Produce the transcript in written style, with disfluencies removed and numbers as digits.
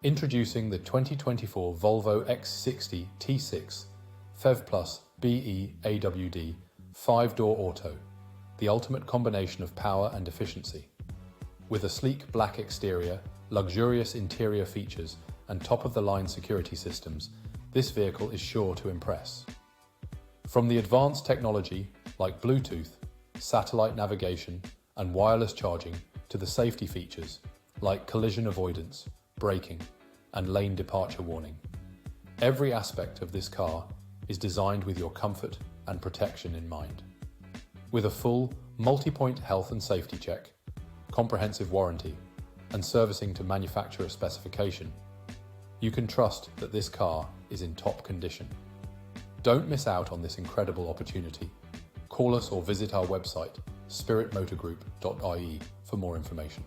Introducing the 2024 Volvo X60 T6 Phev Plus BE AWD 5-door auto, the ultimate combination of power and efficiency. With a sleek black exterior, luxurious interior features, and top-of-the-line security systems, this vehicle is sure to impress. From the advanced technology like Bluetooth, satellite navigation, and wireless charging to the safety features like collision avoidance, braking, and lane departure warning. Every aspect of this car is designed with your comfort and protection in mind. With a full, multi-point health and safety check, comprehensive warranty, and servicing to manufacturer specification, you can trust that this car is in top condition. Don't miss out on this incredible opportunity. Call us or visit our website, spiritmotorgroup.ie, for more information.